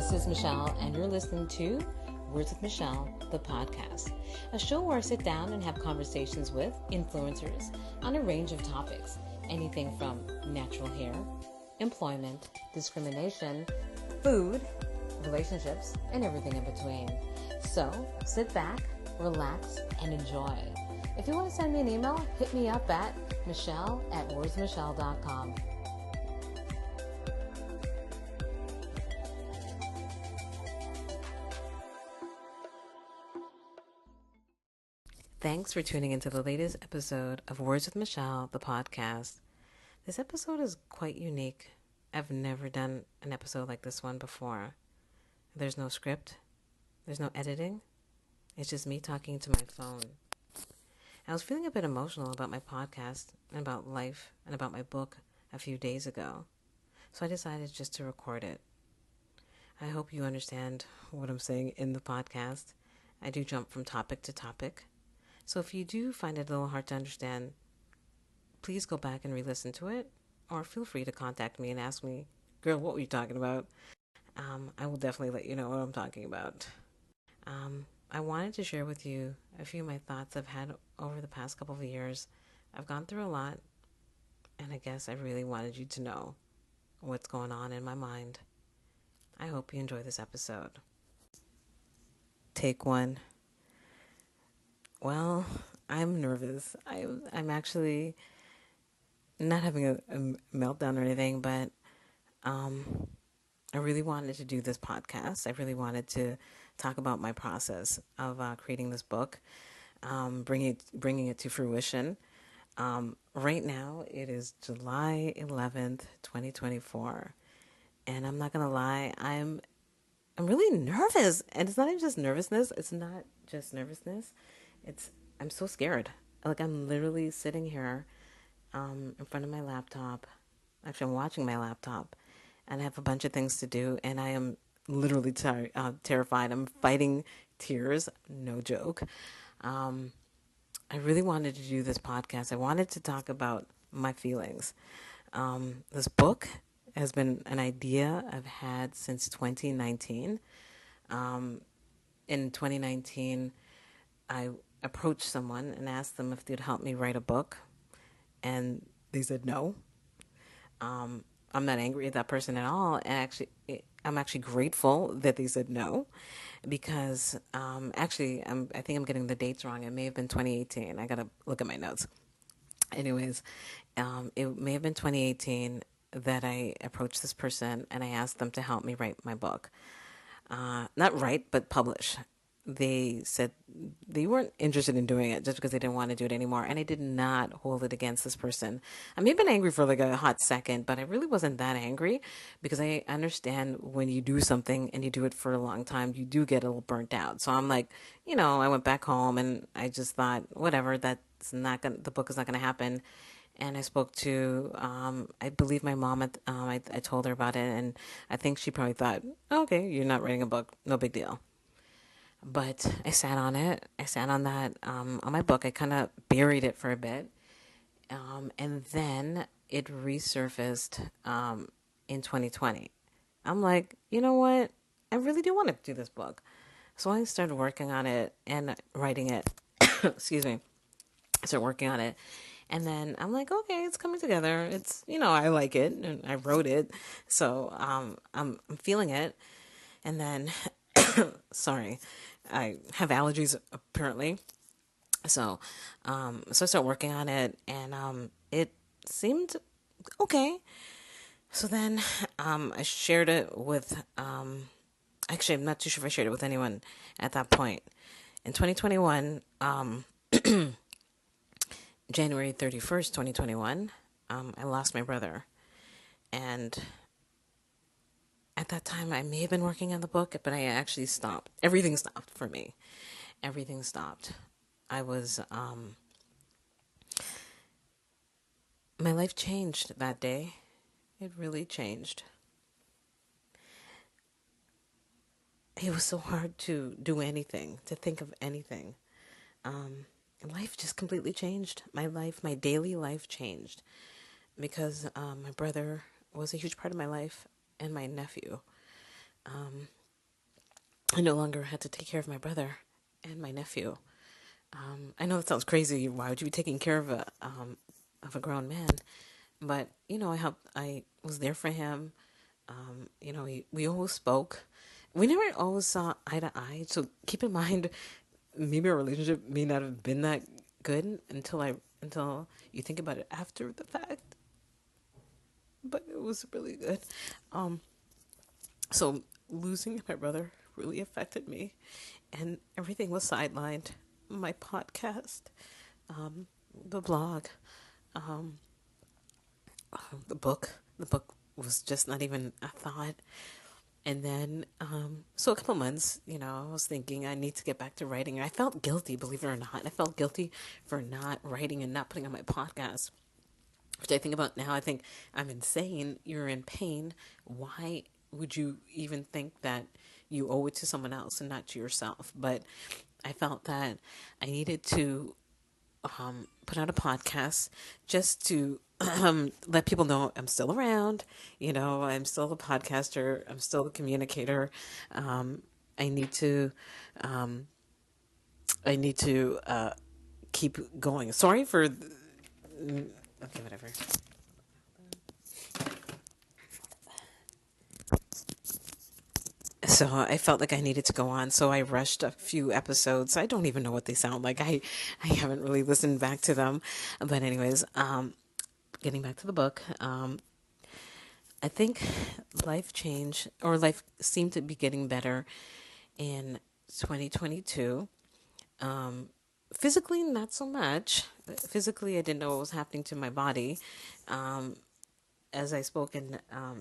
this is Michelle, and you're listening to Words with Michelle, the podcast, a show where I sit down and have conversations with influencers on a range of topics, anything from natural hair, employment, discrimination, food, relationships, and everything in between. So sit back, relax, and enjoy. If you want to send me an email, hit me up at michelle@wordsmichelle.com. Thanks for tuning into the latest episode of Words with Michelle, the podcast. This episode is quite unique. I've never done an episode like this one before. There's no script. There's no editing. It's just me talking to my phone. I was feeling a bit emotional about my podcast and about life and about my book a few days ago. So I decided just to record it. I hope you understand what I'm saying in the podcast. I do jump from topic to topic. So if you do find it a little hard to understand, please go back and re-listen to it, or feel free to contact me and ask me, girl, what were you talking about? I will definitely let you know what I'm talking about. I wanted to share with you a few of my thoughts I've had over the past couple of years. I've gone through a lot, and I guess I really wanted you to know what's going on in my mind. I hope you enjoy this episode. Take one. Well, I'm nervous. I'm actually not having a meltdown or anything, but I really wanted to do this podcast. I really wanted to talk about my process of creating this book, bringing it to fruition. Right now, it is July 11th, 2024, and I'm not gonna lie, I'm really nervous, and it's not even just nervousness. It's not just nervousness. I'm so scared. Like, I'm literally sitting here in front of my laptop. Actually, I'm watching my laptop, and I have a bunch of things to do, and I am literally terrified. I'm fighting tears, no joke. I really wanted to do this podcast. I wanted to talk about my feelings. This book has been an idea I've had since 2019. In 2019, I approached someone and asked them if they'd help me write a book, and they said no. I'm not angry at that person at all, and I'm actually grateful that they said no, because I think I'm getting the dates wrong. It may have been 2018. I gotta look at my notes. Anyways, it may have been 2018 that I approached this person and I asked them to help me write my book. Not write, but publish. They said they weren't interested in doing it just because they didn't want to do it anymore. And I did not hold it against this person. I may have been angry for like a hot second, but I really wasn't that angry, because I understand when you do something and you do it for a long time, you do get a little burnt out. So I'm like, I went back home and I just thought, whatever, the book is not going to happen. And I spoke to, I believe my mom, I told her about it, and I think she probably thought, okay, you're not writing a book, no big deal. But I sat on it. I sat on that, on my book. I kind of buried it for a bit. And then it resurfaced in 2020. I'm like, you know what? I really do want to do this book. So I started working on it and writing it. Excuse me. I started working on it. And then I'm like, okay, it's coming together. It's, I like it. And I wrote it. So I'm feeling it. And then, sorry, I have allergies apparently. So I started working on it, and it seemed okay. So then I shared it with, actually, I'm not too sure if I shared it with anyone at that point. In 2021, January 31st, 2021, I lost my brother. And at that time, I may have been working on the book, but I actually stopped. Everything stopped for me. Everything stopped. I was, my life changed that day. It really changed. It was so hard to do anything, to think of anything. Life just completely changed. My daily life changed, because my brother was a huge part of my life, and my nephew. I no longer had to take care of my brother and my nephew. I know that sounds crazy. Why would you be taking care of a grown man? But I helped. I was there for him. We always spoke. We never always saw eye to eye. So keep in mind, maybe our relationship may not have been that good until you think about it after the fact. But it was really good. Um, so losing my brother really affected me, and everything was sidelined. My podcast, um, the blog, um, the book was just not even a thought. And then, so a couple months, I was thinking I need to get back to writing. I felt guilty, believe it or not. I felt guilty for not writing and not putting on my podcast, which I think about now. I think I'm insane. You're in pain. Why would you even think that you owe it to someone else and not to yourself? But I felt that I needed to put out a podcast just to let people know I'm still around. I'm still a podcaster. I'm still a communicator. I need to, um, I need to keep going. Sorry for, okay, whatever. So I felt like I needed to go on. So I rushed a few episodes. I don't even know what they sound like. I haven't really listened back to them. But anyways, getting back to the book, I think life seemed to be getting better in 2022. Um, Physically, not so much. Physically, I didn't know what was happening to my body. Um, as I spoke in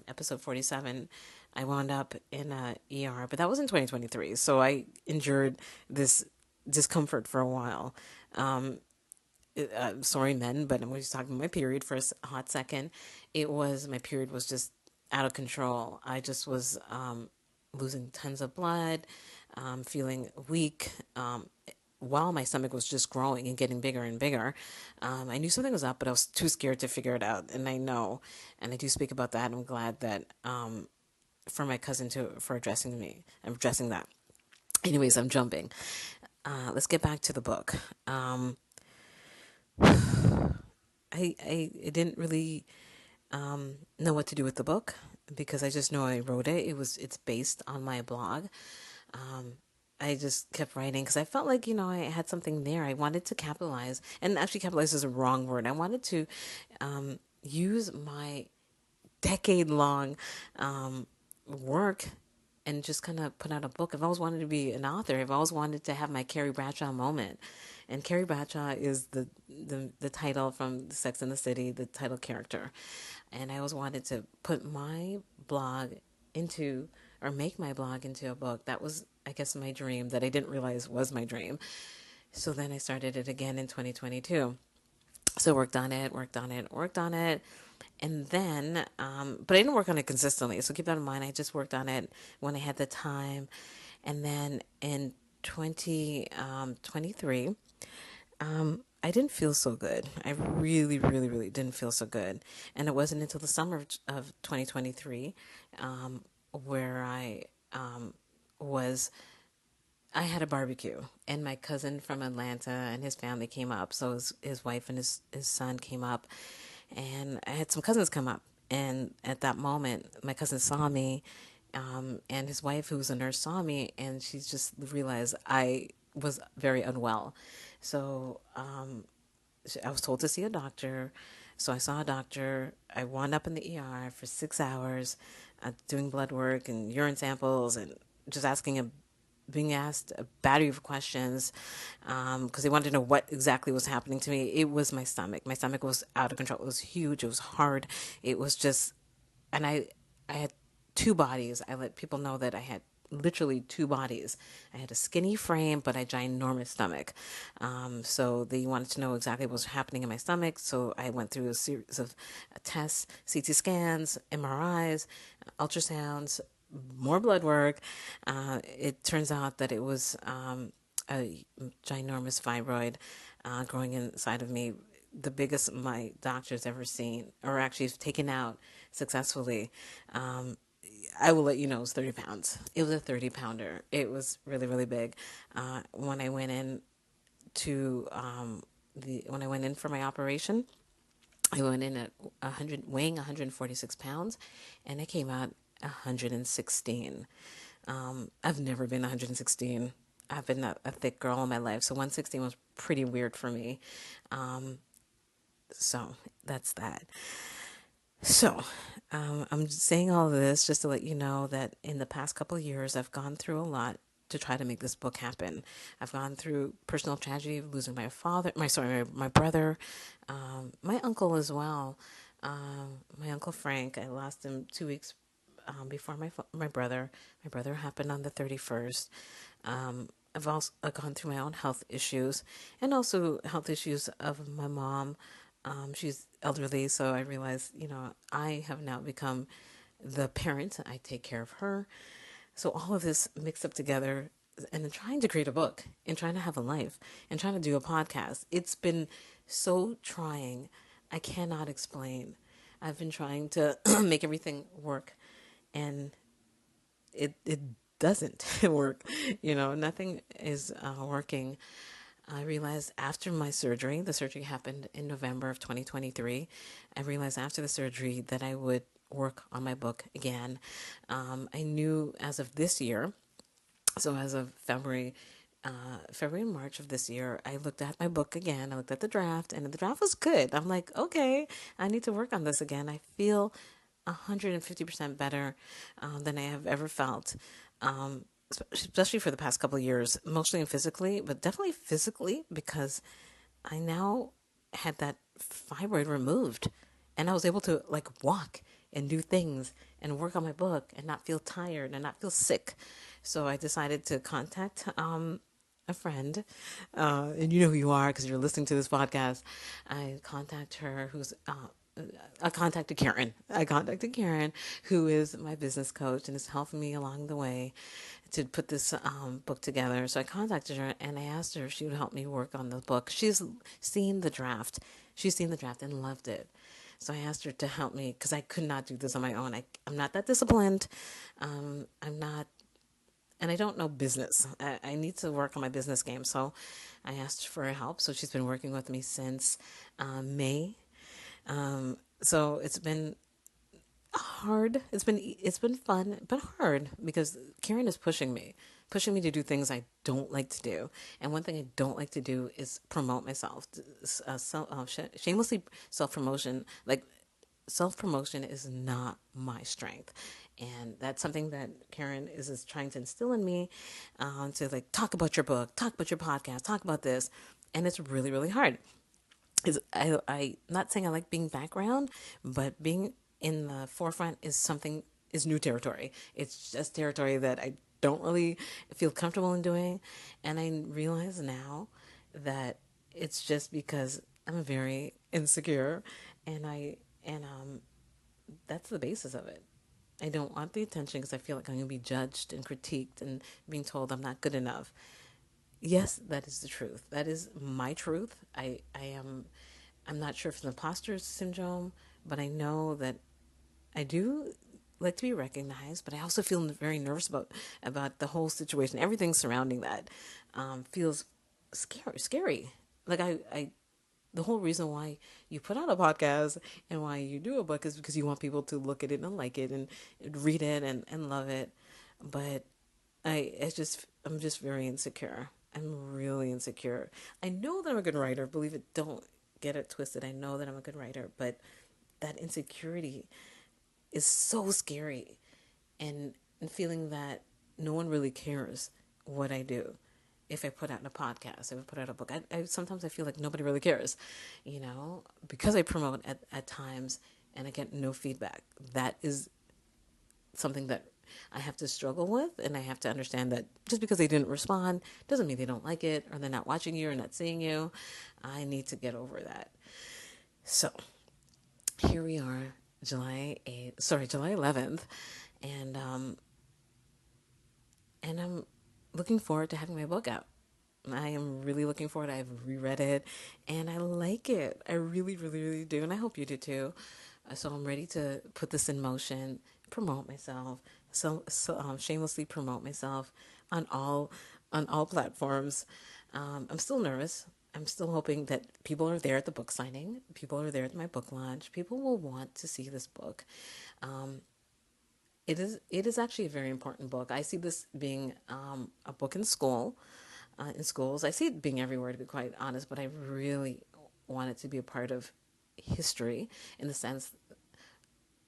episode 47, I wound up in a ER, but that was in 2023. So I endured this discomfort for a while. Sorry, men, but I'm just talking about my period for a hot second. My period was just out of control. I just was losing tons of blood, feeling weak. While my stomach was just growing and getting bigger and bigger, I knew something was up, but I was too scared to figure it out. And I do speak about that. I'm glad that for my cousin for addressing me. I'm addressing that. Anyways, I'm jumping. Let's get back to the book. I didn't really know what to do with the book because I just know I wrote it. It's based on my blog. Um, I just kept writing because I felt like I had something there. I wanted to capitalize, and actually, capitalize is a wrong word. I wanted to use my decade long work and just kind of put out a book. I've always wanted to be an author. I've always wanted to have my Carrie Bradshaw moment. And Carrie Bradshaw is the title from Sex and the City, the title character. And I always wanted to put my blog into, or make my blog into a book. That was, I guess, my dream that I didn't realize was my dream. So then I started it again in 2022. So worked on it, worked on it, worked on it. And then, but I didn't work on it consistently. So keep that in mind. I just worked on it when I had the time. And then in 2023, I didn't feel so good. I really, really, really didn't feel so good. And it wasn't until the summer of 2023 where was I had a barbecue, and my cousin from Atlanta and his family came up. So his wife and his son came up, and I had some cousins come up. And at that moment, my cousin saw me, and his wife, who was a nurse, saw me, and she just realized I was very unwell. So I was told to see a doctor. So I saw a doctor. I wound up in the ER for 6 hours, doing blood work and urine samples and just being asked a battery of questions because they wanted to know what exactly was happening to me. It was my stomach. My stomach was out of control. It was huge. It was hard. It was just, and I had two bodies. I let people know that I had literally two bodies. I had a skinny frame, but a ginormous stomach. So they wanted to know exactly what was happening in my stomach. So I went through a series of tests, CT scans, MRIs, ultrasounds, more blood work. It turns out that it was a ginormous fibroid growing inside of me, the biggest my doctor's ever seen, or actually taken out successfully. I will let you know it was 30 pounds. It was a 30 pounder. It was really, really big. When I went in to when I went in for my operation, I went in at 100, weighing 146 pounds, and I came out 116. I've never been 116. I've been a thick girl all my life, so 116 was pretty weird for me. So that's that. So, I'm saying all of this just to let you know that in the past couple of years, I've gone through a lot to try to make this book happen. I've gone through personal tragedy of losing my father, my brother, my uncle as well. My uncle Frank, I lost him 2 weeks before my brother. My brother happened on the 31st. I've also gone through my own health issues and also health issues of my mom. She's elderly, so I realized, I have now become the parent. I take care of her. So all of this mixed up together and then trying to create a book and trying to have a life and trying to do a podcast. It's been so trying. I cannot explain. I've been trying to make everything work and it doesn't work. Nothing is working. I realized after my surgery, the surgery happened in November of 2023. I realized after the surgery that I would work on my book again. I knew as of this year, so as of February and March of this year, I looked at my book again. I looked at the draft, and the draft was good. I'm like, okay, I need to work on this again. I feel 150% better than I have ever felt, especially for the past couple of years, mostly physically, but definitely physically because I now had that fibroid removed and I was able to like walk and do things and work on my book and not feel tired and not feel sick. So I decided to contact a friend, and you know who you are because you're listening to this podcast. I contact her, I contacted Karen. I contacted Karen, who is my business coach and is helping me along the way to put this book together. So I contacted her and I asked her if she would help me work on the book. She's seen the draft. She's seen the draft and loved it. So I asked her to help me because I could not do this on my own. I'm not that disciplined. I'm not, and I don't know business. I need to work on my business game. So I asked for her help. So she's been working with me since May. So it's been hard. It's been fun, but hard because Karen is pushing me to do things I don't like to do. And one thing I don't like to do is promote myself. Shamelessly self promotion, like self promotion, is not my strength. And that's something that Karen is trying to instill in me, to like talk about your book, talk about your podcast, talk about this, and it's really really hard. Is I not saying I like being background, but being in the forefront is new territory. It's just territory that I don't really feel comfortable in doing, and I realize now that it's just because I'm very insecure, and that's the basis of it. I don't want the attention because I feel like I'm going to be judged and critiqued and being told I'm not good enough. Yes, that is the truth. That is my truth. I'm not sure if it's an imposter syndrome, but I know that I do like to be recognized, but I also feel very nervous about the whole situation. Everything surrounding that feels scary. Like the whole reason why you put out a podcast and why you do a book is because you want people to look at it and like it and read it and love it. But I'm just very insecure. I'm really insecure. I know that I'm a good writer. Believe it, don't get it twisted. I know that I'm a good writer, but that insecurity is so scary, and feeling that no one really cares what I do. If I put out a podcast, if I put out a book, I sometimes I feel like nobody really cares, because I promote at times and I get no feedback. That is something that I have to struggle with, and I have to understand that just because they didn't respond doesn't mean they don't like it or they're not watching you or not seeing you. I need to get over that. So here we are, July 11th, and I'm looking forward to having my book out. I am really looking forward. I've reread it and I like it. I really, really, really do. And I hope you do too. So I'm ready to put this in motion, promote myself, shamelessly promote myself on all platforms. I'm still nervous. I'm still hoping that people are there at the book signing. People are there at my book launch. People will want to see this book. Um, it is actually a very important book. I see this being a book in school, in schools. I see it being everywhere, to be quite honest. But I really want it to be a part of history, in the sense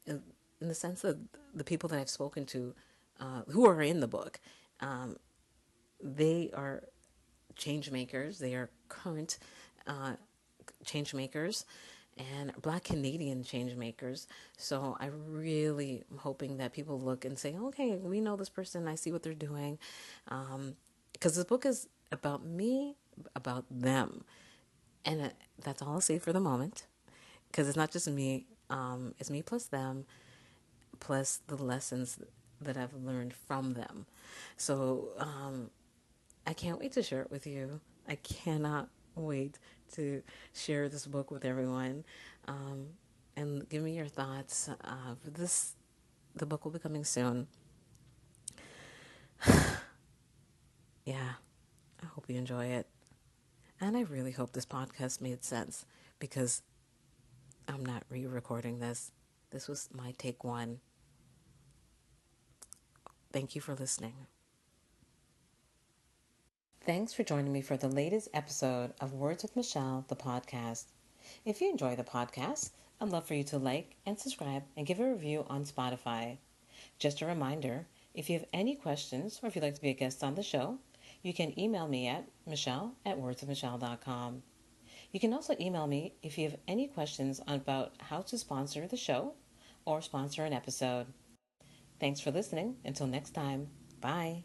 in, in the sense that the people that I've spoken to, who are in the book, um, they are change makers. They are current uh, change makers and Black Canadian change makers. So I really am hoping that people look and say, okay, we know this person. I see what they're doing. Because this book is about me, about them. And that's all I'll say for the moment. Because it's not just me, it's me plus them, plus the lessons that I've learned from them. So I can't wait to share it with you. I cannot wait to share this book with everyone. Um, and give me your thoughts. The book will be coming soon. Yeah, I hope you enjoy it. And I really hope this podcast made sense, because I'm not re recording this. This was my take one. Thank you for listening. Thanks for joining me for the latest episode of Words with Michelle, the podcast. If you enjoy the podcast, I'd love for you to like and subscribe and give a review on Spotify. Just a reminder, if you have any questions or if you'd like to be a guest on the show, you can email me at michelle@wordswithmichelle.com. You can also email me if you have any questions about how to sponsor the show or sponsor an episode. Thanks for listening. Until next time, bye.